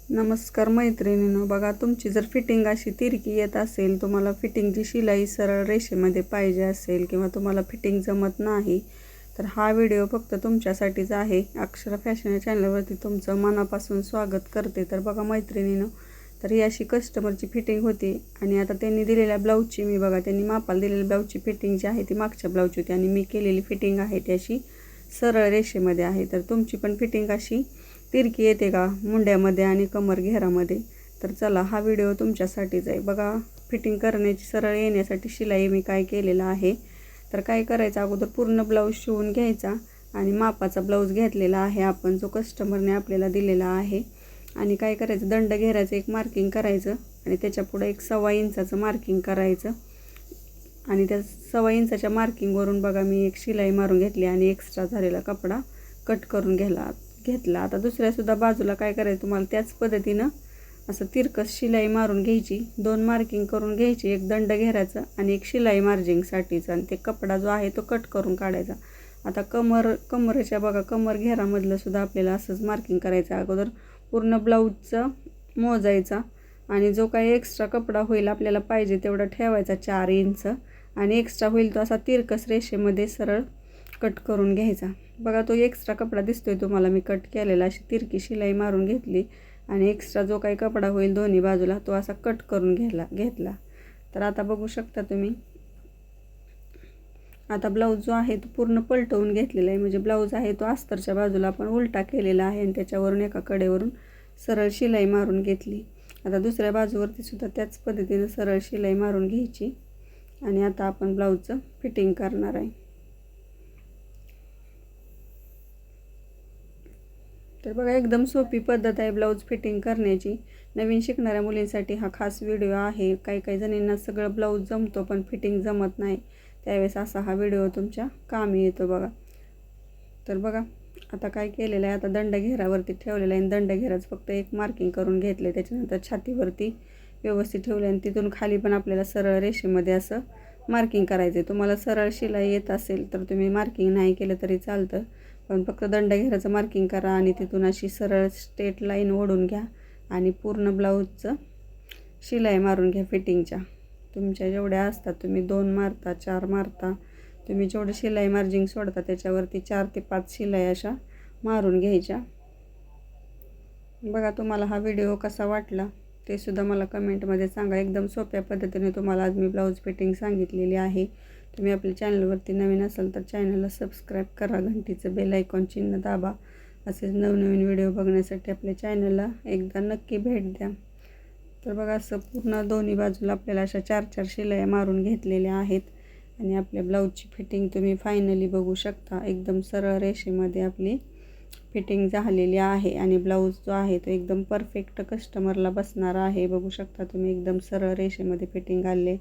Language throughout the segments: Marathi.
नमस्कार मैत्रिणींनो, बघा तुमची जर फिटिंग अशी तिरकी येत असेल, तुम्हाला फिटिंगची शिलाई सरळ रेषेमध्ये पाहिजे असेल किंवा तुम्हाला फिटिंग जमत नाही, तर हा व्हिडिओ फक्त तुमच्यासाठीच आहे. अक्षरा फॅशन या चॅनलवरती तुमचं मनापासून स्वागत करते. तर बघा मैत्रिणींनो, तर ही अशी कस्टमरची फिटिंग होती आणि आता त्यांनी दिलेल्या ब्लाऊजची त्यांनी मापाला दिलेल्या ब्लाऊजची फिटिंग जी आहे ती मागच्या ब्लाऊजची होती आणि मी केलेली फिटिंग आहे ती अशी सरळ रेषेमध्ये आहे. तर तुमची पण फिटिंग अशी तिरकी येते का मुंड्यामध्ये आणि कमर घेरामध्ये, तर चला हा व्हिडिओ तुमच्यासाठीच आहे. बघा फिटिंग करण्याची सरळ येण्यासाठी शिलाई मी काय केलेलं आहे, तर काय करायचं, अगोदर पूर्ण ब्लाऊज शिवून घ्यायचा आणि मापाचा ब्लाऊज घेतलेला आहे आपण, जो कस्टमरने आपल्याला दिलेला आहे. आणि काय करायचं, दंड घेरायचं एक मार्किंग करायचं आणि त्याच्या पुढे एक 1.25 इंचाचं मार्किंग करायचं आणि त्या 1.25 इंचाच्या मार्किंगवरून बघा मी एक शिलाई मारून घेतली आणि एक्स्ट्रा झालेला कपडा कट करून घेतला. आता दुसऱ्यासुद्धा बाजूला काय करायचं, तुम्हाला त्याच पद्धतीनं असं तिरकस शिलाई मारून घ्यायची, 2 मार्किंग करून घ्यायची, एक दंड घेरायचं आणि एक शिलाई मार्जिंगसाठीचं, आणि ते कपडा जो आहे तो कट करून काढायचा. आता कमरेच्या बघा कमर घेरामधलं सुद्धा आपल्याला असंच मार्किंग करायचं. अगोदर पूर्ण ब्लाऊजचं मोजायचा आणि जो काही एक्स्ट्रा कपडा होईल आपल्याला पाहिजे तेवढा ठेवायचा 4 इंच आणि एक्स्ट्रा होईल तो असा तिरकस रेषेमध्ये सरळ कट करून घ्यायचा. बघा तो एक्स्ट्रा कपडा दिसतोय तुम्हाला, मी कट केलेला, अशी तिरकी शिलाई मारून घेतली आणि एक्स्ट्रा जो काही कपडा होईल दोन्ही बाजूला तो असा कट करून घेतला. तर आता बघू शकता तुम्ही, आता ब्लाऊज जो आहे तो पूर्ण पलटवून घेतलेला आहे, म्हणजे ब्लाऊज आहे तो अस्तरच्या बाजूला आपण उलटा केलेला आहे आणि त्याच्यावरून एका कडेवरून सरळ शिलाई मारून घेतली. आता दुसऱ्या बाजूवरती सुद्धा त्याच पद्धतीने सरळ शिलाई मारून घ्यायची आणि आता आपण ब्लाऊजचं फिटिंग करणार आहे. तर बघा एकदम सोपी पद्धत आहे ब्लाऊज फिटिंग करण्याची. नवीन शिकणाऱ्या मुलींसाठी हा खास व्हिडिओ आहे. काही जणींना सगळं ब्लाऊज जमतो पण फिटिंग जमत नाही, त्यावेळेस असा हा व्हिडिओ तुमच्या कामी येतो बघा. तर बघा आता काय केलेलं आहे, आता दंड घेरावरती ठेवलेलं आहे, दंड घेराचं फक्त एक मार्किंग करून घेतलं, त्याच्यानंतर छातीवरती व्यवस्थित ठेवलं आणि तिथून खाली पण आपल्याला सरळ रेषेमध्ये असं मार्किंग करायचं आहे. तुम्हाला सरळ शिलाई येत असेल तर तुम्ही मार्किंग नाही केलं तरी चालतं, पण फक्त दंड घेराचं मार्किंग करा आणि तिथून अशी सरळ स्ट्रेट लाईन ओढून घ्या आणि पूर्ण ब्लाऊजचं शिलाई मारून घ्या. फिटिंगच्या तुमच्या जेवढ्या असतात, तुम्ही 2 मारता 4 मारता, तुम्ही जेवढं शिलाई मार्जिंग सोडता त्याच्यावरती 4 ते 5 शिलाई अशा मारून घ्यायच्या. बघा तुम्हाला हा व्हिडिओ कसा वाटला ते सुद्धा मला कमेंटमध्ये सांगा. एकदम सोप्या पद्धतीने तुम्हाला आज मी ब्लाऊज फिटिंग सांगितलेली आहे. तुम्ही आपल्या चॅनलवरती नवीन असाल तर चॅनलला सबस्क्राईब करा, घंटीचं बेल आयकॉन चिन्ह दाबा. असेच नवनवीन व्हिडिओ बघण्यासाठी आपल्या चॅनलला एकदा नक्की भेट द्या. तर बघा असं पूर्ण दोन्ही बाजूला आपल्याला अशा 4-4 शिलाई मारून घेतलेल्या आहेत आणि आपल्या ब्लाऊजची फिटिंग तुम्ही फायनली बघू शकता. एकदम सरळ रेषेमध्ये आपली फिटिंग झालेली आहे आणि ब्लाऊज जो आहे तो एकदम परफेक्ट कस्टमरला बसणार आहे. बघू शकता तुम्ही एकदम सरळ रेषेमध्ये फिटिंग आले.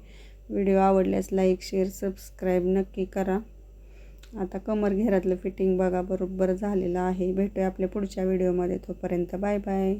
व्हिडिओ आवडल्यास लाईक शेअर सबस्क्राईब नक्की करा. आता कमर घेरातलं फिटिंग बघा बरोबर झालेलं आहे. भेटूया आपल्या पुढच्या व्हिडिओमध्ये, तोपर्यंत बाय बाय.